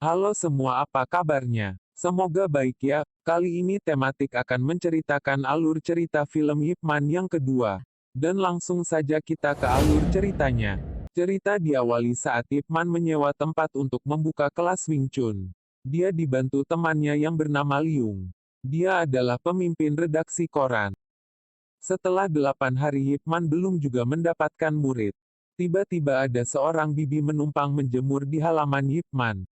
Halo semua, apa kabarnya? Semoga baik ya. Kali ini tematik akan menceritakan alur cerita film Ip Man yang kedua. Dan langsung saja kita ke alur ceritanya. Cerita diawali saat Ip Man menyewa tempat untuk membuka kelas Wing Chun. Dia dibantu temannya yang bernama Liung. Dia adalah pemimpin redaksi koran. Setelah 8 hari Ip Man belum juga mendapatkan murid. Tiba-tiba ada seorang bibi menumpang menjemur di halaman Ip Man.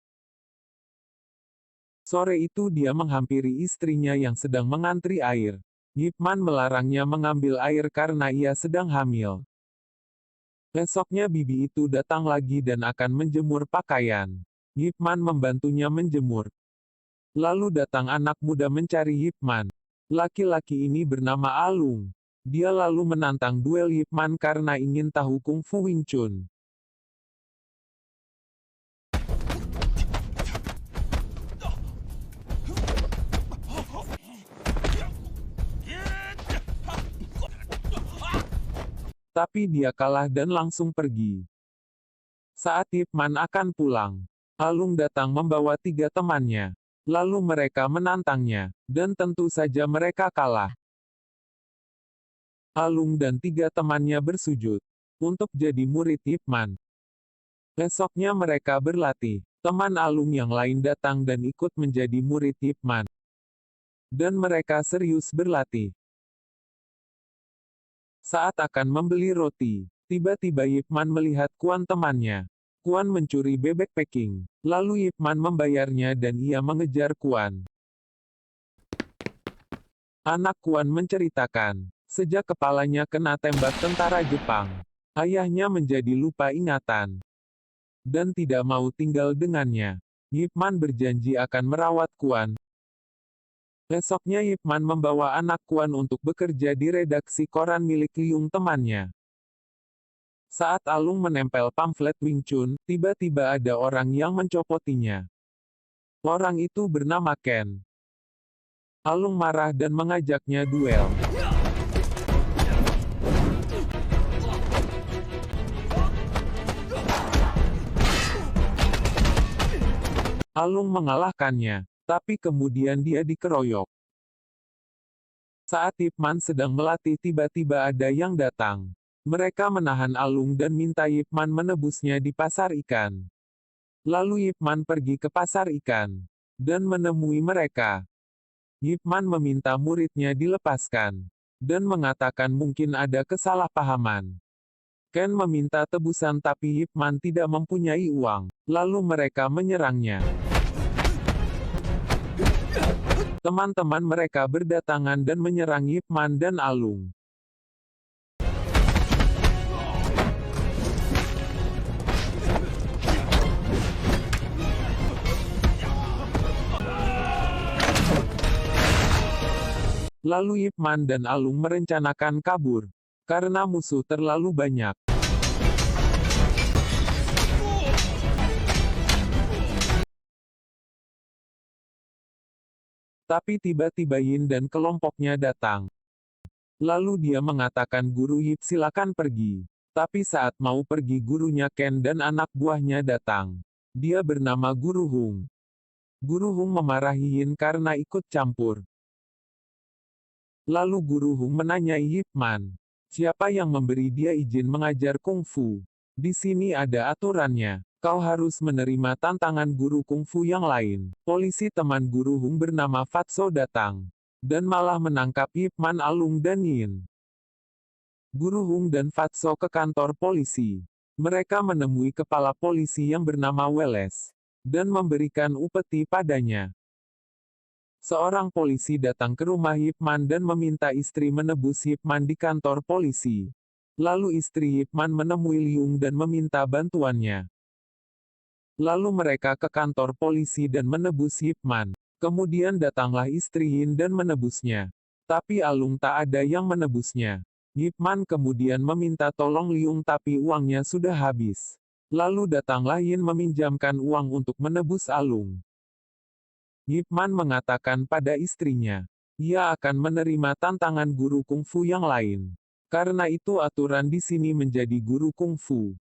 Sore itu dia menghampiri istrinya yang sedang mengantri air. Ip Man melarangnya mengambil air karena ia sedang hamil. Besoknya bibi itu datang lagi dan akan menjemur pakaian. Ip Man membantunya menjemur. Lalu datang anak muda mencari Ip Man. Laki-laki ini bernama Alung. Dia lalu menantang duel Ip Man karena ingin tahu kungfu Wing Chun. Tapi dia kalah dan langsung pergi. Saat Ip Man akan pulang, Alung datang membawa 3 temannya. Lalu mereka menantangnya, dan tentu saja mereka kalah. Alung dan 3 temannya bersujud untuk jadi murid Ip Man. Besoknya mereka berlatih. Teman Alung yang lain datang dan ikut menjadi murid Ip Man. Dan mereka serius berlatih. Saat akan membeli roti, tiba-tiba Ip Man melihat Kuan temannya. Kuan mencuri bebek packing. Lalu Ip Man membayarnya dan ia mengejar Kuan. Anak Kuan menceritakan, sejak kepalanya kena tembak tentara Jepang, ayahnya menjadi lupa ingatan. Dan tidak mau tinggal dengannya. Ip Man berjanji akan merawat Kuan. Besoknya Ip Man membawa anak Kuan untuk bekerja di redaksi koran milik Liung temannya. Saat Alung menempel pamflet Wing Chun, tiba-tiba ada orang yang mencopotinya. Orang itu bernama Ken. Alung marah dan mengajaknya duel. Alung mengalahkannya, tapi kemudian dia dikeroyok. Saat Ip Man sedang melatih tiba-tiba ada yang datang. Mereka menahan Alung dan minta Ip Man menebusnya di pasar ikan. Lalu Ip Man pergi ke pasar ikan dan menemui mereka. Ip Man meminta muridnya dilepaskan dan mengatakan mungkin ada kesalahpahaman. Ken meminta tebusan tapi Ip Man tidak mempunyai uang. Lalu mereka menyerangnya. Teman-teman mereka berdatangan dan menyerang Ip Man dan Alung. Lalu Ip Man dan Alung merencanakan kabur. Karena musuh terlalu banyak. Tapi tiba-tiba Yin dan kelompoknya datang. Lalu dia mengatakan guru Yip silakan pergi. Tapi saat mau pergi gurunya Ken dan anak buahnya datang. Dia bernama Guru Hung. Guru Hung memarahi Yin karena ikut campur. Lalu Guru Hung menanyai Yip Man. Siapa yang memberi dia izin mengajar kungfu? Di sini ada aturannya. Kau harus menerima tantangan guru kungfu yang lain. Polisi teman Guru Hung bernama Fatso datang. Dan malah menangkap Yip Man, Alung dan Yin. Guru Hung dan Fatso ke kantor polisi. Mereka menemui kepala polisi yang bernama Weles. Dan memberikan upeti padanya. Seorang polisi datang ke rumah Ip Man dan meminta istri menebus Ip Man di kantor polisi. Lalu istri Ip Man menemui Liung dan meminta bantuannya. Lalu mereka ke kantor polisi dan menebus Ip Man. Kemudian datanglah istri Yin dan menebusnya. Tapi Alung tak ada yang menebusnya. Ip Man kemudian meminta tolong Liung tapi uangnya sudah habis. Lalu datanglah Yin meminjamkan uang untuk menebus Alung. Ip Man mengatakan pada istrinya, ia akan menerima tantangan guru kungfu yang lain. Karena itu aturan di sini menjadi guru kungfu.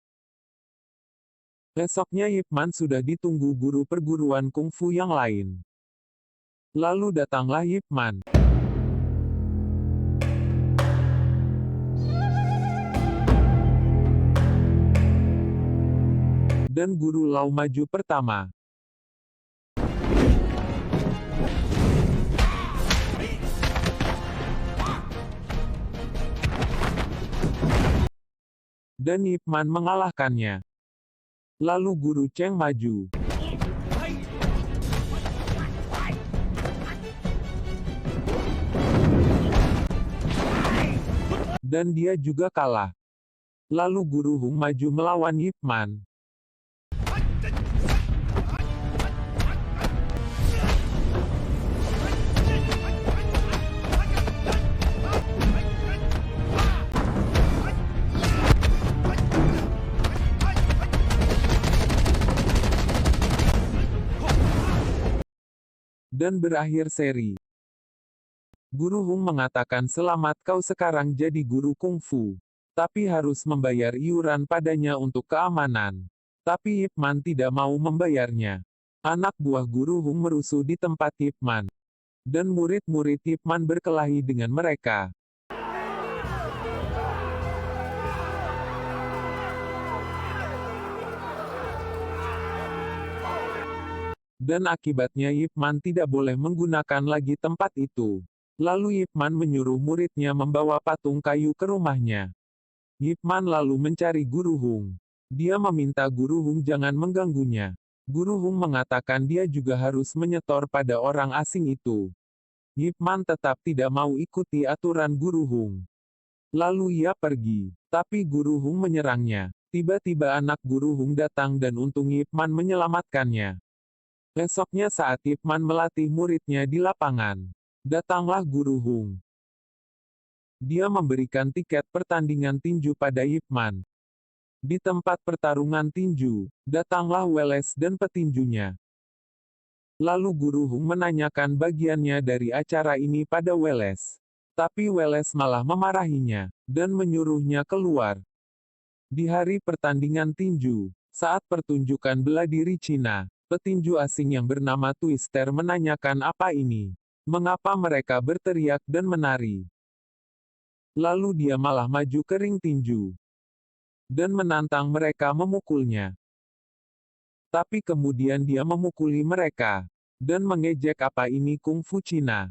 Esoknya Ip Man sudah ditunggu guru perguruan kungfu yang lain. Lalu datanglah Ip Man. Dan guru Lau maju pertama. Dan Ip Man mengalahkannya. Lalu guru Cheng maju. Dan dia juga kalah. Lalu guru Hung maju melawan Ip Man. Dan berakhir seri. Guru Hung mengatakan selamat, kau sekarang jadi guru kungfu. Tapi harus membayar iuran padanya untuk keamanan. Tapi Ip Man tidak mau membayarnya. Anak buah guru Hung merusuh di tempat Ip Man. Dan murid-murid Ip Man berkelahi dengan mereka. Dan akibatnya Ip Man tidak boleh menggunakan lagi tempat itu. Lalu Ip Man menyuruh muridnya membawa patung kayu ke rumahnya. Ip Man lalu mencari Guru Hung. Dia meminta Guru Hung jangan mengganggunya. Guru Hung mengatakan dia juga harus menyetor pada orang asing itu. Ip Man tetap tidak mau ikuti aturan Guru Hung. Lalu ia pergi. Tapi Guru Hung menyerangnya. Tiba-tiba anak Guru Hung datang dan untung Ip Man menyelamatkannya. Besoknya saat Ip Man melatih muridnya di lapangan, datanglah Guru Hung. Dia memberikan tiket pertandingan tinju pada Ip Man. Di tempat pertarungan tinju, datanglah Wallace dan petinjunya. Lalu Guru Hung menanyakan bagiannya dari acara ini pada Wallace. Tapi Wallace malah memarahinya, dan menyuruhnya keluar. Di hari pertandingan tinju, saat pertunjukan bela diri Cina, petinju asing yang bernama Twister menanyakan apa ini. Mengapa mereka berteriak dan menari? Lalu dia malah maju ke ring tinju. Dan menantang mereka memukulnya. Tapi kemudian dia memukuli mereka. Dan mengejek apa ini kungfu Cina.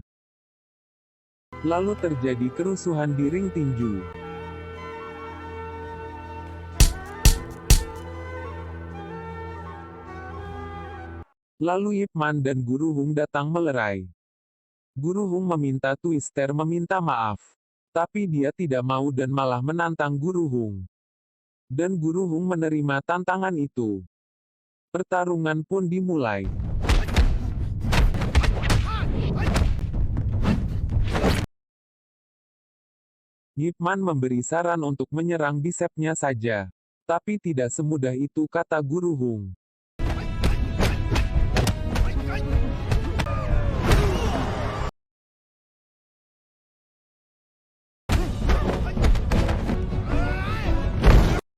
Lalu terjadi kerusuhan di ring tinju. Lalu Ip Man dan Guru Hung datang melerai. Guru Hung meminta Twister meminta maaf. Tapi dia tidak mau dan malah menantang Guru Hung. Dan Guru Hung menerima tantangan itu. Pertarungan pun dimulai. Ip Man memberi saran untuk menyerang bisepnya saja. Tapi tidak semudah itu kata Guru Hung.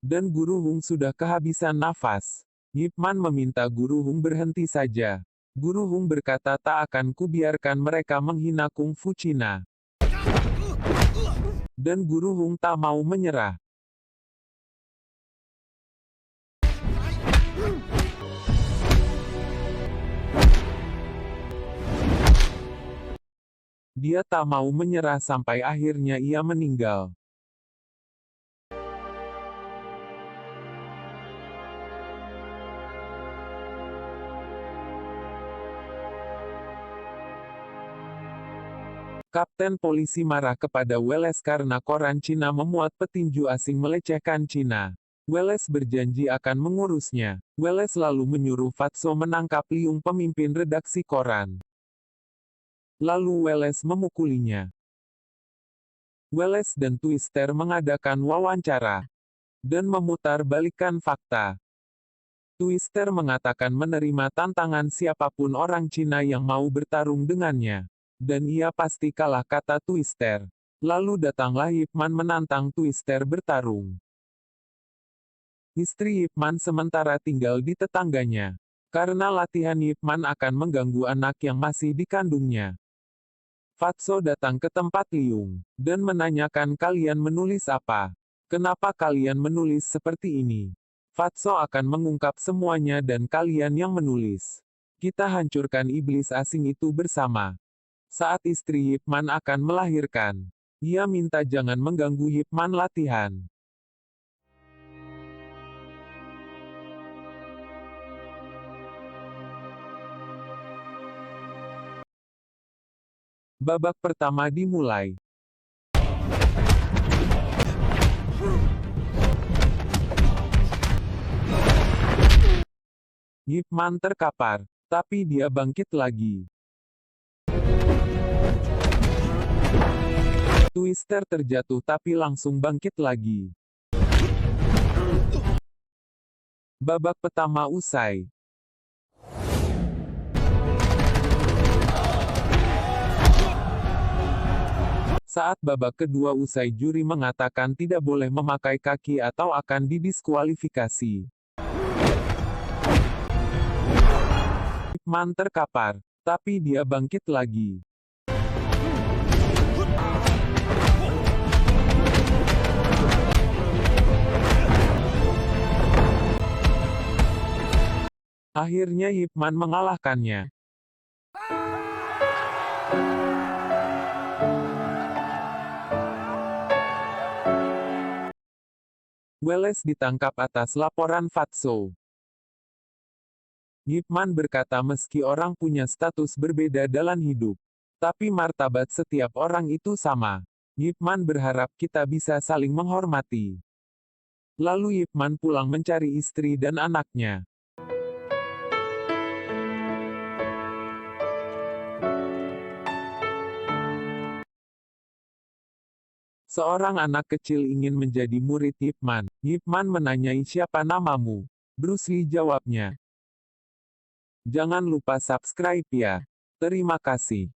Dan Guru Hung sudah kehabisan nafas. Ip Man meminta Guru Hung berhenti saja. Guru Hung berkata tak akan kubiarkan mereka menghina kungfu Cina. Dan Guru Hung tak mau menyerah. Dia tak mau menyerah sampai akhirnya ia meninggal. Kapten polisi marah kepada Wallace karena koran Cina memuat petinju asing melecehkan Cina. Wallace berjanji akan mengurusnya. Wallace lalu menyuruh Fatso menangkap Liung, pemimpin redaksi koran. Lalu Wallace memukulinya. Wallace dan Twister mengadakan wawancara dan memutarbalikkan fakta. Twister mengatakan menerima tantangan siapapun orang Cina yang mau bertarung dengannya. Dan ia pasti kalah kata Twister. Lalu datanglah Ip Man menantang Twister bertarung. Istri Ip Man sementara tinggal di tetangganya. Karena latihan Ip Man akan mengganggu anak yang masih dikandungnya. Fatso datang ke tempat Liung, dan menanyakan kalian menulis apa? Kenapa kalian menulis seperti ini? Fatso akan mengungkap semuanya dan kalian yang menulis. Kita hancurkan iblis asing itu bersama. Saat istri Ip Man akan melahirkan, ia minta jangan mengganggu Ip Man latihan. Babak pertama dimulai. Ip Man terkapar, tapi dia bangkit lagi. Twister terjatuh tapi langsung bangkit lagi. Babak pertama usai. Saat babak kedua usai, juri mengatakan tidak boleh memakai kaki atau akan didiskualifikasi. Ip Man terkapar, tapi dia bangkit lagi. Akhirnya Ip Man mengalahkannya. Welles ditangkap atas laporan Fatso. Ip Man berkata meski orang punya status berbeda dalam hidup, tapi martabat setiap orang itu sama. Ip Man berharap kita bisa saling menghormati. Lalu Ip Man pulang mencari istri dan anaknya. Seorang anak kecil ingin menjadi murid Ip Man. Ip Man menanyai siapa namamu. Bruce Lee jawabnya. Jangan lupa subscribe ya. Terima kasih.